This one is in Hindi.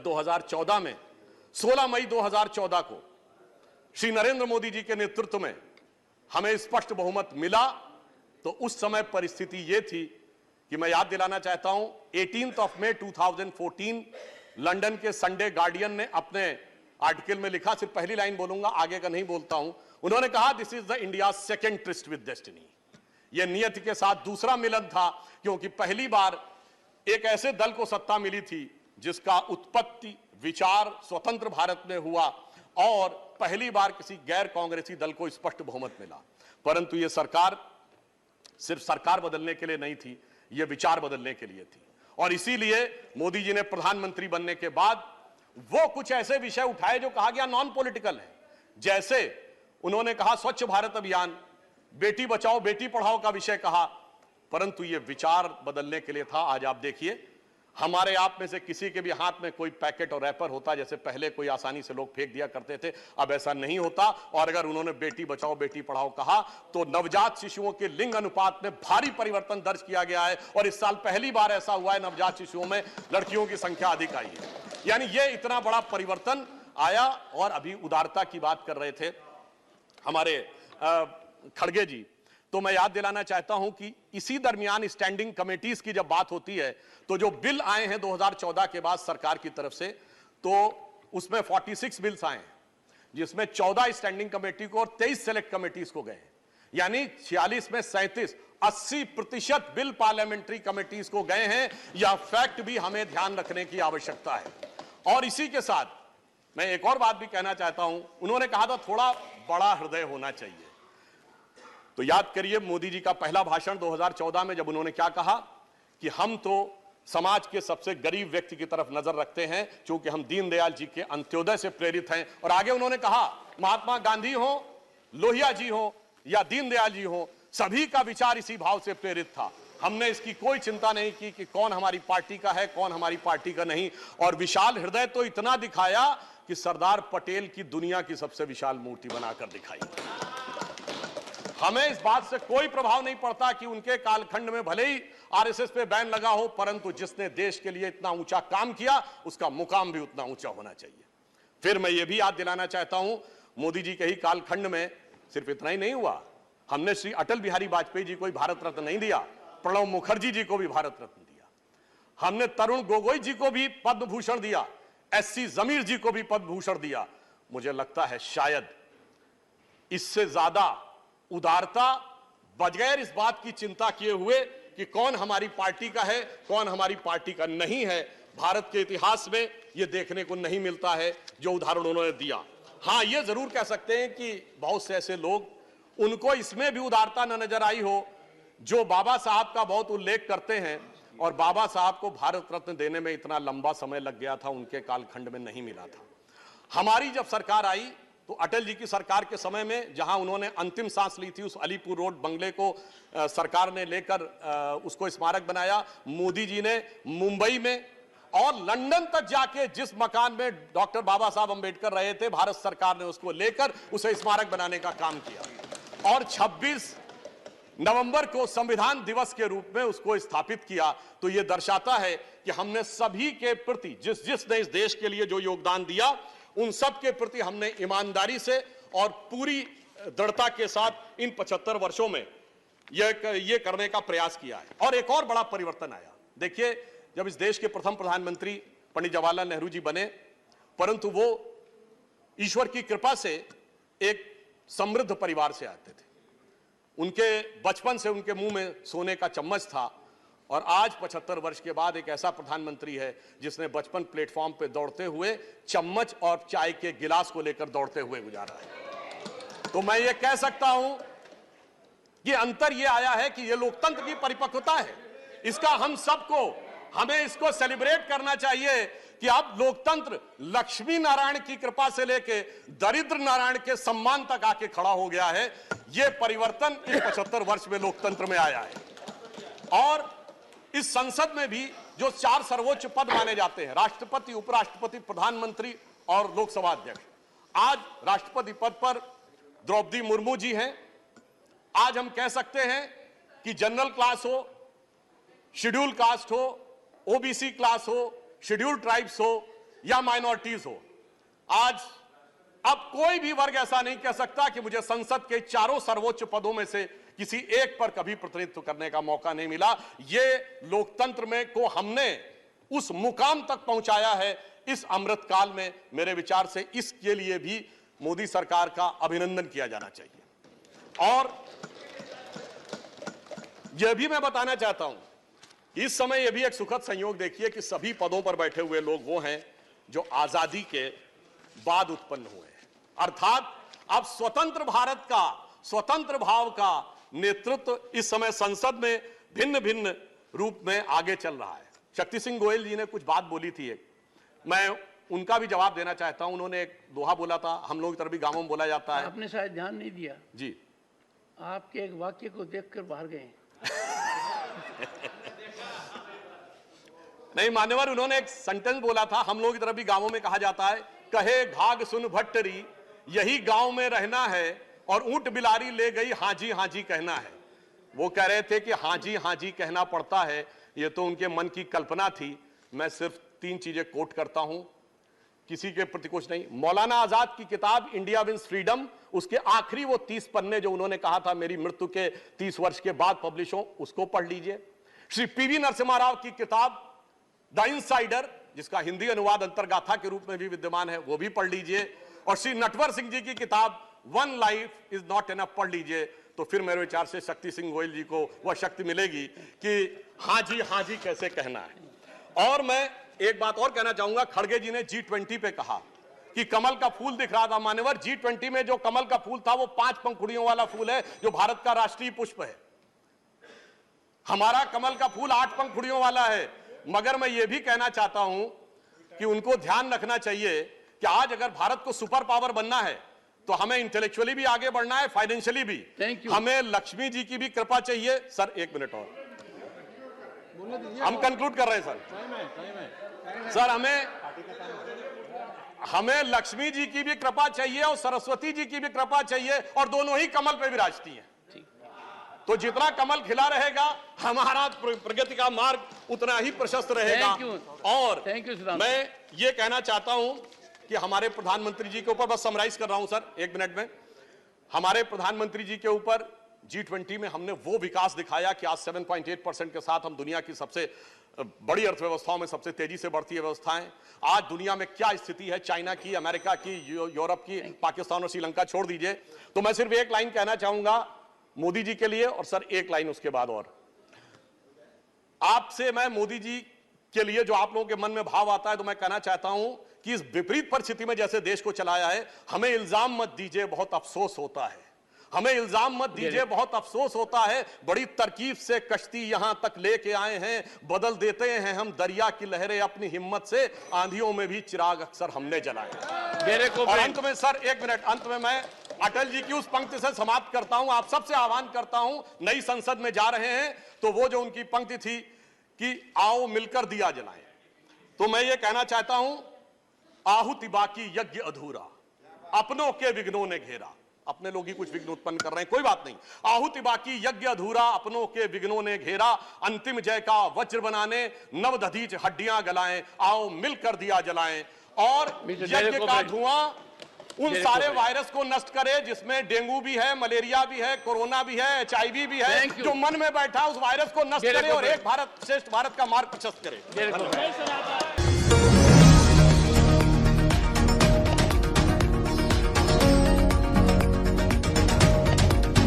जब 2014 में 16 मई 2014 को श्री नरेंद्र मोदी जी के नेतृत्व में हमें स्पष्ट बहुमत मिला, तो उस समय परिस्थिति यह थी कि मैं याद दिलाना चाहता हूं, 18 मई 2014 लंदन के संडे गार्डियन ने अपने आर्टिकल में लिखा, सिर्फ पहली लाइन बोलूंगा, आगे का नहीं बोलता हूं। उन्होंने कहा, this is the India second tourist with destiny. यह नियति के साथ दूसरा मिलन था, क्योंकि पहली बार एक ऐसे दल को सत्ता मिली थी जिसका उत्पत्ति विचार स्वतंत्र भारत में हुआ, और पहली बार किसी गैर कांग्रेसी दल को स्पष्ट बहुमत मिला। परंतु यह सरकार सिर्फ सरकार बदलने के लिए नहीं थी, यह विचार बदलने के लिए थी। और इसीलिए मोदी जी ने प्रधानमंत्री बनने के बाद वो कुछ ऐसे विषय उठाए जो कहा गया नॉन पॉलिटिकल है। जैसे उन्होंने कहा स्वच्छ भारत अभियान, बेटी बचाओ बेटी पढ़ाओ का विषय कहा, परंतु यह विचार बदलने के लिए था। आज आप देखिए, हमारे आप में से किसी के भी हाथ में कोई पैकेट और रैपर होता, जैसे पहले कोई आसानी से लोग फेंक दिया करते थे, अब ऐसा नहीं होता। और अगर उन्होंने बेटी बचाओ बेटी पढ़ाओ कहा, तो नवजात शिशुओं के लिंग अनुपात में भारी परिवर्तन दर्ज किया गया है, और इस साल पहली बार ऐसा हुआ है नवजात शिशुओं में लड़कियों की संख्या अधिक आई है। यानी यह इतना बड़ा परिवर्तन आया। और अभी उदारता की बात कर रहे थे हमारे खड़गे जी, तो मैं याद दिलाना चाहता हूं कि इसी दरमियान स्टैंडिंग कमेटीज की जब बात होती है, तो जो बिल आए हैं 2014 के बाद सरकार की तरफ से, तो उसमें 46 बिल्स आए हैं, जिसमें 14 स्टैंडिंग कमेटी को और 23 सेलेक्ट कमेटीज को गए हैं। यानी 46 में 37, 80% बिल पार्लियामेंट्री कमेटीज को गए हैं। यह फैक्ट भी हमें ध्यान रखने की आवश्यकता है। और इसी के साथ मैं एक और बात भी कहना चाहता हूं, उन्होंने कहा था थोड़ा बड़ा हृदय होना चाहिए। तो याद करिए मोदी जी का पहला भाषण 2014 में, जब उन्होंने क्या कहा कि हम तो समाज के सबसे गरीब व्यक्ति की तरफ नजर रखते हैं, क्योंकि हम दीनदयाल जी के अंत्योदय से प्रेरित हैं। और आगे उन्होंने कहा, महात्मा गांधी हो, लोहिया जी हो या दीनदयाल जी हो, सभी का विचार इसी भाव से प्रेरित था। हमने इसकी कोई चिंता नहीं की कि कौन हमारी पार्टी का है, कौन हमारी पार्टी का नहीं। और विशाल हृदय तो इतना दिखाया कि सरदार पटेल की दुनिया की सबसे विशाल मूर्ति बनाकर दिखाई। हमें इस बात से कोई प्रभाव नहीं पड़ता कि उनके कालखंड में भले ही आरएसएस पे बैन लगा हो, परंतु जिसने देश के लिए इतना ऊंचा काम किया, उसका मुकाम भी उतना ऊंचा होना चाहिए। फिर मैं ये भी याद दिलाना चाहता हूं, मोदी जी के ही कालखंड में सिर्फ इतना ही नहीं हुआ, हमने श्री अटल बिहारी वाजपेयी जी को ही भारत रत्न नहीं दिया, प्रणब मुखर्जी जी को भी भारत रत्न दिया। हमने तरुण गोगोई जी को भी पद्म भूषण दिया, एससी जमीर जी को भी पद्म भूषण दिया। मुझे लगता है शायद इससे ज्यादा उदारता, बगैर इस बात की चिंता किए हुए कि कौन हमारी पार्टी का है, कौन हमारी पार्टी का नहीं है, भारत के इतिहास में यह देखने को नहीं मिलता है जो उदाहरण उन्होंने दिया। हां, यह जरूर कह सकते हैं कि बहुत से ऐसे लोग, उनको इसमें भी उदारता न नजर आई हो, जो बाबा साहब का बहुत उल्लेख करते हैं, और बाबा साहब को भारत रत्न देने में इतना लंबा समय लग गया था, उनके कालखंड में नहीं मिला था। हमारी जब सरकार आई, तो अटल जी की सरकार के समय में जहां उन्होंने अंतिम सांस ली थी, उस अलीपुर रोड बंगले को सरकार ने लेकर उसको स्मारक बनाया। मोदी जी ने मुंबई में और लंदन तक जाके जिस मकान में डॉक्टर बाबा साहब अंबेडकर रहे थे, भारत सरकार ने उसको लेकर उसे स्मारक बनाने का काम किया, और 26 नवंबर को संविधान दिवस के रूप में उसको स्थापित किया। तो यह दर्शाता है कि हमने सभी के प्रति, जिसने इस देश के लिए जो योगदान दिया, उन सब के प्रति हमने ईमानदारी से और पूरी दृढ़ता के साथ इन 75 वर्षों में यह करने का प्रयास किया है। और एक और बड़ा परिवर्तन आया। देखिए, जब इस देश के प्रथम प्रधानमंत्री पंडित जवाहरलाल नेहरू जी बने, परंतु वो ईश्वर की कृपा से एक समृद्ध परिवार से आते थे। उनके बचपन से उनके मुंह में सोने का चम्मच था, और आज 75 वर्ष के बाद एक ऐसा प्रधानमंत्री है जिसने बचपन प्लेटफॉर्म पे दौड़ते हुए चम्मच और चाय के गिलास को लेकर दौड़ते हुए गुजारा है। तो मैं ये कह सकता हूं कि अंतर ये आया है कि ये लोकतंत्र की परिपक्वता है। इसका हम सबको, हमें इसको सेलिब्रेट करना चाहिए कि अब लोकतंत्र लक्ष्मी नारायण की कृपा से लेके दरिद्र नारायण के सम्मान तक आके खड़ा हो गया है। यह परिवर्तन इन 75 वर्ष में लोकतंत्र में आया है। और इस संसद में भी जो 4 सर्वोच्च पद माने जाते हैं, राष्ट्रपति, उपराष्ट्रपति, प्रधानमंत्री और लोकसभा अध्यक्ष, आज राष्ट्रपति पद पर द्रौपदी मुर्मू जी हैं। आज हम कह सकते हैं कि जनरल क्लास हो, शेड्यूल कास्ट हो, ओबीसी क्लास हो, शेड्यूल ट्राइब्स हो, या माइनॉरिटीज हो, आज अब कोई भी वर्ग ऐसा नहीं कह सकता कि मुझे संसद के चारों सर्वोच्च पदों में से किसी एक पर कभी प्रतिनिधित्व करने का मौका नहीं मिला। ये लोकतंत्र में को हमने उस मुकाम तक पहुंचाया है इस अमृतकाल में। मेरे विचार से इसके लिए भी मोदी सरकार का अभिनंदन किया जाना चाहिए। और यह भी मैं बताना चाहता हूं, इस समय यह भी एक सुखद संयोग देखिए कि सभी पदों पर बैठे हुए लोग वो हैं जो आजादी के बाद उत्पन्न हुए हैं। अर्थात अब स्वतंत्र भारत का, स्वतंत्र भाव का नेतृत्व इस समय संसद में भिन्न भिन्न रूप में आगे चल रहा है। शक्ति सिंह गोयल जी ने कुछ बात बोली थी, एक मैं उनका भी जवाब देना चाहता हूं। उन्होंने एक दोहा बोला था, हम लोग की तरफ भी गांवों में बोला जाता है। आपने शायद ध्यान नहीं दिया जी, आपके एक वाक्य को देखकर बाहर गए। नहीं मान्यवर, उन्होंने एक सेंटेंस बोला था, हम लोग की तरफ भी गांवों में कहा जाता है, कहे घाघ सुन भट्टरी यही गांव में रहना है, और ऊंट बिलारी ले गई हाजी हाजी कहना है। वो कह रहे थे कि हाजी हाजी कहना पड़ता है, ये तो उनके मन की कल्पना थी। मैं सिर्फ 3 चीजें कोट करता हूं, किसी के प्रति कुछ नहीं। मौलाना आजाद की किताब इंडिया विंस फ्रीडम, उसके आखिरी वो 30 पन्ने जो उन्होंने कहा था मेरी मृत्यु के 30 वर्ष के बाद पब्लिश हो, उसको पढ़ लीजिए। श्री पीवी नरसिम्हा राव की किताब द इनसाइडर, जिसका हिंदी अनुवाद अंतर्गाथा के रूप में भी विद्यमान है, वो भी पढ़ लीजिए। और श्री नटवर सिंह जी की किताब one life is not enough पढ़ लीजिए। तो फिर मेरे विचार से शक्ति सिंह गोयल जी को वह शक्ति मिलेगी कि हाँ जी कैसे कहना है। और मैं एक बात और कहना चाहूंगा, खड़गे जी ने G20 पे कहा कि कमल का फूल दिख रहा था। मान्यवर, G20 में जो कमल का फूल था वो 5 पंखुड़ियों वाला फूल है, जो भारत का राष्ट्रीय पुष्प है। हमारा कमल का फूल 8 पंखुड़ियों वाला है। मगर मैं ये भी कहना चाहता हूं कि उनको ध्यान रखना चाहिए कि आज अगर भारत को सुपर पावर बनना है तो हमें इंटेलेक्चुअली भी आगे बढ़ना है, फाइनेंशियली भी। हमें लक्ष्मी जी की भी कृपा चाहिए। सर 1 मिनट और, हम कंक्लूड कर रहे हैं सर। हमें लक्ष्मी जी की भी कृपा चाहिए और सरस्वती जी की भी कृपा चाहिए, और दोनों ही कमल पे विराजती हैं। तो जितना कमल खिला रहेगा हमारा प्रगति का मार्ग उतना ही प्रशस्त रहेगा। और मैं ये कहना चाहता हूं कि हमारे प्रधानमंत्री जी के ऊपर, बस समराइज कर रहा हूं सर 1 मिनट में, हमारे प्रधानमंत्री जी के ऊपर G20 में हमने वो विकास दिखाया कि आज 7.8% के साथ हम दुनिया की सबसे बड़ी अर्थव्यवस्थाओं में सबसे तेजी से बढ़ती व्यवस्थाएं। आज दुनिया में क्या स्थिति है, चाइना की, अमेरिका की, यूरोप की, पाकिस्तान और श्रीलंका छोड़ दीजिए। तो मैं सिर्फ एक लाइन कहना चाहूंगा मोदी जी के लिए, और सर एक लाइन उसके बाद और आपसे मैं मोदी जी के लिए जो आप लोगों के मन में भाव आता है, तो मैं कहना चाहता हूं कि इस विपरीत परिस्थिति में जैसे देश को चलाया है, हमें इल्जाम मत दीजिए, बहुत अफसोस होता है। हमें इल्जाम मत दीजिए, बहुत अफसोस होता है। बड़ी तरकीब से कश्ती यहां तक लेके आए हैं, बदल देते हैं हम दरिया की लहरें अपनी हिम्मत से, आंधियों में भी चिराग अक्सर हमने जलाए। और अंत में सर 1 मिनट, अंत में मैं अटल जी की उस पंक्ति से समाप्त करता हूं। आप सबसे आह्वान करता हूं, नई संसद में जा रहे हैं तो वो जो उनकी पंक्ति थी कि आओ मिलकर दिया जलाएं, तो मैं ये कहना चाहता हूं, आहुति बाकी यज्ञ अधूरा, अपनों के विघ्नों ने घेरा। अपने लोग ही कुछ विघ्न उत्पन्न कर रहे हैं, कोई बात नहीं। आहुति बाकी यज्ञ अधूरा, अपनों के विघ्नों ने घेरा, अंतिम जय का वज्र बनाने नव दधीच हड्डियां गलाएं, आओ मिलकर दिया जलाएं। और यज्ञ का धुआं उन सारे वायरस को नष्ट करे जिसमें डेंगू भी है, मलेरिया भी है, कोरोना भी है, HIV भी है, जो मन में बैठा उस वायरस को नष्ट करे और एक भारत श्रेष्ठ भारत का मार्ग प्रशस्त करे।